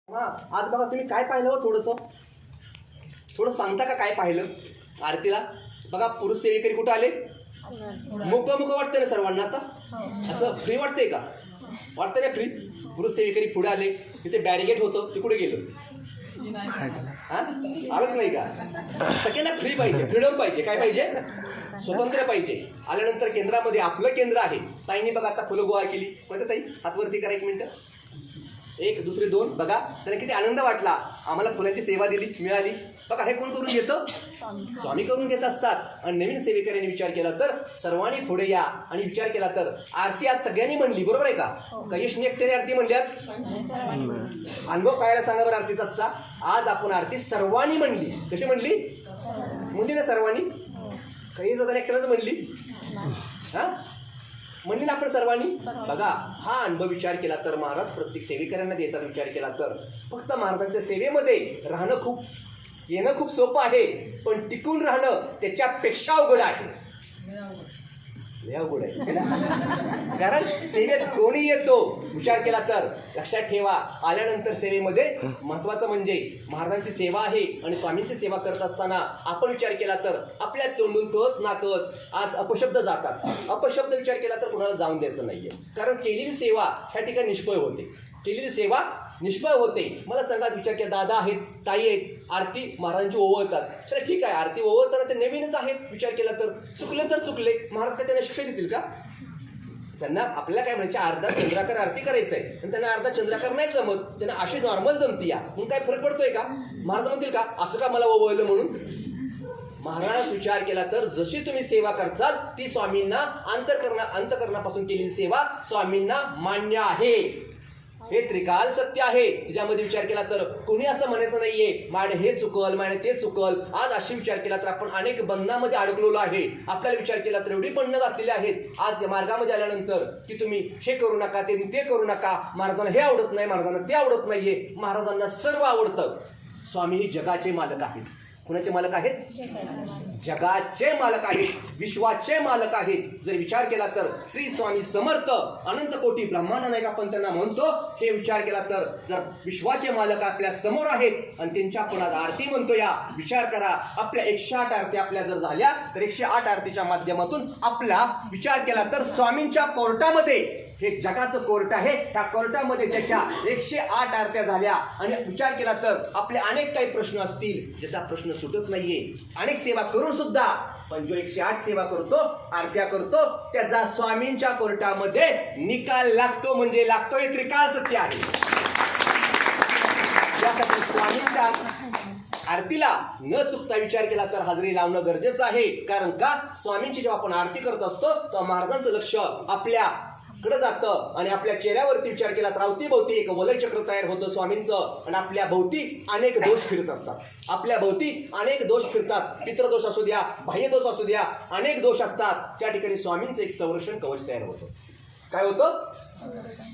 आज बघा तुम्ही काय पाहिलं हो, थोडं सांगता का काय पाहिलं आरतीला? बघा पुरुष सेवेकरी कुठं आले? मुक वाटतंय ना सर्वांना आता? असं फ्री वाटतंय का? वाटतंय ना फ्री? पुरुष सेवेकरी पुढे आले, तिथे बॅरिगेट होतं, ते कुठे गेलं? हा आलंच नाही का? सगळ्यांना फ्री पाहिजे, फ्रीडम पाहिजे. काय पाहिजे? स्वतंत्र पाहिजे. आल्यानंतर केंद्रामध्ये आपलं केंद्र आहे. ताईने बघा आता फुलं गोळा केली. कोणतं ताई? हातवरती करा 1 मिनिटं. 1 दुसरे 2 बघा. त्याला किती आनंद वाटला. आम्हाला फुलांची सेवा दिली, मिळाली. बघा हे कोण करून घेतं? स्वामी करून घेत असतात. आणि नवीन सेवेकऱ्यांनी विचार केला तर सर्वांनी पुढे या आणि विचार केला तर आरती आज सगळ्यांनी म्हणली, बरोबर आहे का? कयशने एकट्याने आरती म्हणली आज? अनुभव कायला सांगा बरं आरतीचा? आज आपण आरती सर्वांनी म्हणली. कशी म्हणली? म्हणली ना सर्वांनी? काही जाताना एकट्यानंच म्हणली? हा म्हणली ना आपण सर्वांनी? बघा हा अनुभव विचार केला तर महाराज प्रत्येक सेवेकऱ्यांना देतात. विचार केला तर फक्त महाराजांच्या सेवेमध्ये राहणं येणं खूप सोपं आहे, पण टिकून राहणं त्याच्यापेक्षा अवघड आहे. अवघड आहे कारण सेवेत कोणी येतो विचार केला तर लक्षात ठेवा. आल्यानंतर सेवेमध्ये महत्वाचं म्हणजे महाराजांची सेवा आहे आणि स्वामींची सेवा करत असताना आपण विचार केला तर आपल्या तोंडून कळत ना कळत आज अपशब्द जातात. अपशब्द विचार केला तर कुणाला जाऊन द्यायचं नाहीये, कारण केलेली सेवा ह्या ठिकाणी निष्फळ होते. केलेली सेवा निष्फळ होते. मला सांगा विचार केला, दादा आहेत, ताई आहेत, आरती महाराजांची ओवळतात. चला ठीक आहे, आरती ओवळताना ते नवीनच आहेत. विचार केला तर चुकले तर चुकले, महाराज काय त्यांना शिक्षा देतील का? त्यांना आपल्याला काय म्हणायचे, अर्धा चंद्राकार आरती करायचंय आणि त्यांना अर्धा चंद्राकार नाही जमत, त्यांना अशी नॉर्मल जमती या, मग काय फरक पडतोय का? महाराज म्हणतील का असं का मला ओवळलं म्हणून? महाराज विचार केला तर जशी तुम्ही सेवा करचाल ती स्वामींना अंतकरणापासून केलेली सेवा स्वामींना मान्य आहे. हे त्रिकाल सत्य आहे. तिच्यामध्ये विचार केला तर कोणी असं म्हणायचं नाहीये माझे हे चुकल, माझे ते चुकल. आज अशी विचार केला तर आपण अनेक बंधनामध्ये अडकलेलो आहे. आपल्याला विचार केला तर एवढी बंधनं घातलेली आहेत आज या मार्गामध्ये आल्यानंतर की तुम्ही हे करू नका, ते करू नका, महाराजांना हे आवडत नाही, महाराजांना ते आवडत नाहीये. महाराजांना सर्व आवडतं. स्वामी हे जगाचे मालक आहेत. कुणाचे मालक आहेत? जगाचे मालक आहेत, विश्वाचे मालक आहेत. जर विचार केला तर श्री स्वामी समर्थ अनंत कोटी ब्रह्मांड नाही का आपण त्यांना म्हणतो. हे विचार केला तर जर विश्वाचे मालक आपल्या समोर आहेत आणि त्यांच्या आपण आज आरती म्हणतो या, विचार करा आपल्या 108 आरती आपल्या जर झाल्या तर 108 आरतीच्या माध्यमातून आपला विचार केला तर स्वामींच्या कोर्टामध्ये, हे जगाचं कोर्ट आहे, त्या कोर्टामध्ये त्याच्या 108 आरत्या झाल्या. आणि विचार केला तर आपले अनेक काही प्रश्न असतील ज्याचा प्रश्न सुटत नाहीये. अनेक सेवा करून सुद्धा पण जो 108 सेवा करतो, आरत्या करतो, त्याचा स्वामींच्या कोर्टामध्ये निकाल लागतो. म्हणजे लागतो हे त्रिकाल सत्य आहे. यासाठी स्वामींच्या आरतीला न चुकता विचार केला तर हजेरी लावणं गरजेचं आहे. कारण का स्वामींची जेव्हा आपण आरती करत असतो तेव्हा महाराजांचं लक्ष आपल्या कडे जातं आणि आपल्या चेहऱ्यावरती विचार केला तर अवतीभोवती एक वलय चक्र तयार होतं स्वामींचं. आणि आपल्या भोवती अनेक दोष फिरत असतात. आपल्या भोवती अनेक दोष फिरतात. पितृदोष असू द्या, बाह्य दोष असू द्या, अनेक दोष असतात. त्या ठिकाणी स्वामींचं एक संरक्षण कवच तयार होतं. काय होतं?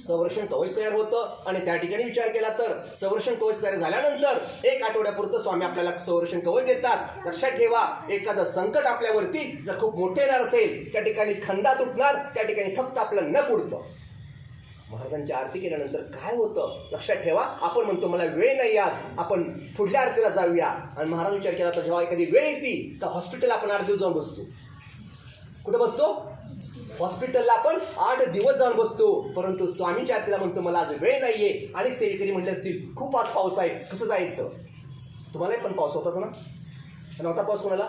संरक्षण कवच तयार होतं. आणि त्या ठिकाणी विचार केला तर संरक्षण कवच तयार झाल्यानंतर 1 आठवड्यापुरतं स्वामी आपल्याला संरक्षण कवच देतात. लक्षात ठेवा, एखादं संकट आपल्यावरती जर खूप मोठे येणार असेल त्या ठिकाणी खंदा तुटणार, त्या ठिकाणी फक्त आपलं नख उडतं. महाराजांची आरती केल्यानंतर काय होतं लक्षात ठेवा. आपण म्हणतो मला वेळ नाही आज, आपण पुढल्या आरतीला जाऊया. आणि महाराज विचार केला तर जेव्हा एखादी वेळ येते तर हॉस्पिटल आपण 8 दिवस जाऊन बसतो. कुठं बसतो? हॉस्पिटलला आपण 8 दिवस जाऊन बसतो. परंतु स्वामींच्या आरतीला म्हणतो मला आज वेळ नाहीये. अनेक सेवेकरी म्हणले असतील खूप आज पाऊस आहे, कसं जायचं? तुम्हालाही पण पाऊस होताच ना? नव्हता पाऊस कोणाला?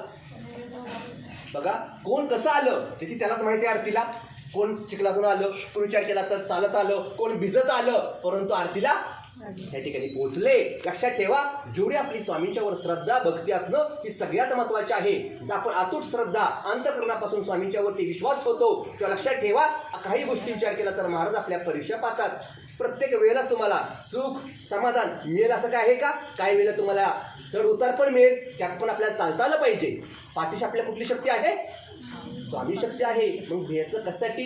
बघा कोण कसं आलं त्याची त्यालाच माहिती आहे आरतीला. कोण चिखलातून आलं, कोण विचार केला तर चालत आलं, कोण भिजत आलं, परंतु आरतीला या ठिकाणी पोहोचले. लक्षात ठेवा, जेवढी आपली स्वामींच्यावर श्रद्धा भक्ती असणं ही सगळ्यात महत्वाचे आहे. जर आपण अतूट श्रद्धा अंतःकरणापासून स्वामींच्यावरती विश्वास ठेवतो तेव्हा लक्षात ठेवा काही गोष्टी विचार केला तर महाराज आपल्या परीक्षा पाहतात. प्रत्येक वेळेलाच तुम्हाला सुख समाधान मिळेल असं काय आहे का? काही वेळेला तुम्हाला चढ उतार पण मिळेल, त्यात पण आपल्याला चालता आलं पाहिजे. पाठीशी आपल्या कुठली शक्ती आहे? स्वामी शक्ती आहे. मग भ्यायचं कशासाठी?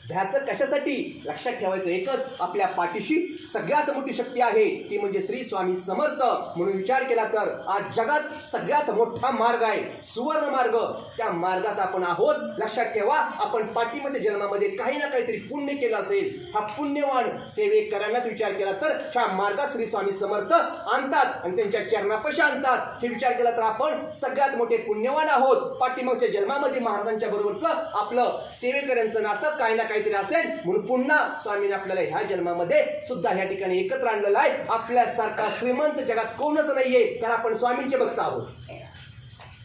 भ्याचं कशासाठी? लक्षात ठेवायचं एकच, आपल्या पाठीशी सगळ्यात मोठी शक्ती आहे, ती म्हणजे श्री स्वामी समर्थ. म्हणून विचार केला तर आज जगात सगळ्यात मोठा मार्ग आहे, सुवर्ण मार्ग. त्या मार्गात आपण आहोत. लक्षात ठेवा, आपण पाठीमध्ये जन्मामध्ये काही ना काहीतरी पुण्य केलं असेल. हा पुण्यवान सेवेकरांनाच विचार केला तर ह्या मार्गात श्री स्वामी समर्थ आणतात आणि त्यांच्या चरणापाशी आणतात. हे विचार केला तर आपण सगळ्यात मोठे पुण्यवान आहोत. पाठीमागच्या जन्मामध्ये महाराजांच्या बरोबरचं आपलं सेवेकऱ्यांचं नातं काही ना काहीतरी असेल, म्हणून पुन्हा स्वामीने आपल्याला ह्या जन्मामध्ये सुद्धा ह्या ठिकाणी एकत्र आणलेलं आहे. आपल्यासारखा श्रीमंत जगात कोणच नाहीये, कारण आपण स्वामींचे भक्त आहोत.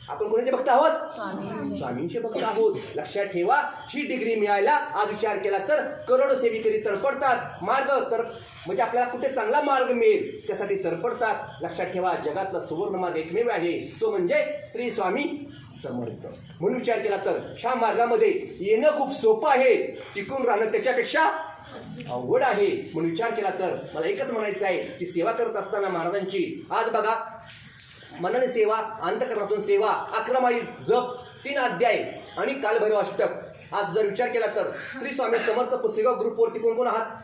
आपण कोणाचे भक्त आहोत? स्वामींचे भक्त आहोत. लक्षात ठेवा, ही डिग्री मिळायला आज विचार केला तर करोडो सेविकरी तडपडतात. मार्ग तर म्हणजे आपल्याला कुठे चांगला मार्ग मिळेल त्यासाठी तडपडतात. लक्षात ठेवा, जगातला सुवर्ण मार्ग एकमेव आहे, तो म्हणजे श्री स्वामी समर्थ. म्हणून विचार केला तर ह्या मार्गामध्ये येणं खूप सोपं आहे, टिकून राहणं त्याच्यापेक्षा अवघड आहे. म्हणून विचार केला तर मला एकच म्हणायचं आहे की सेवा करत असताना महाराजांची आज बघा, मनाने सेवा, अंतःकरणातून सेवा, 11 माळी जप, 3 अध्याय आणि कालभैरव अष्टक. आज जर विचार केला तर श्री स्वामी समर्थ पुस्तक ग्रुपवरती कोण कोण आहात?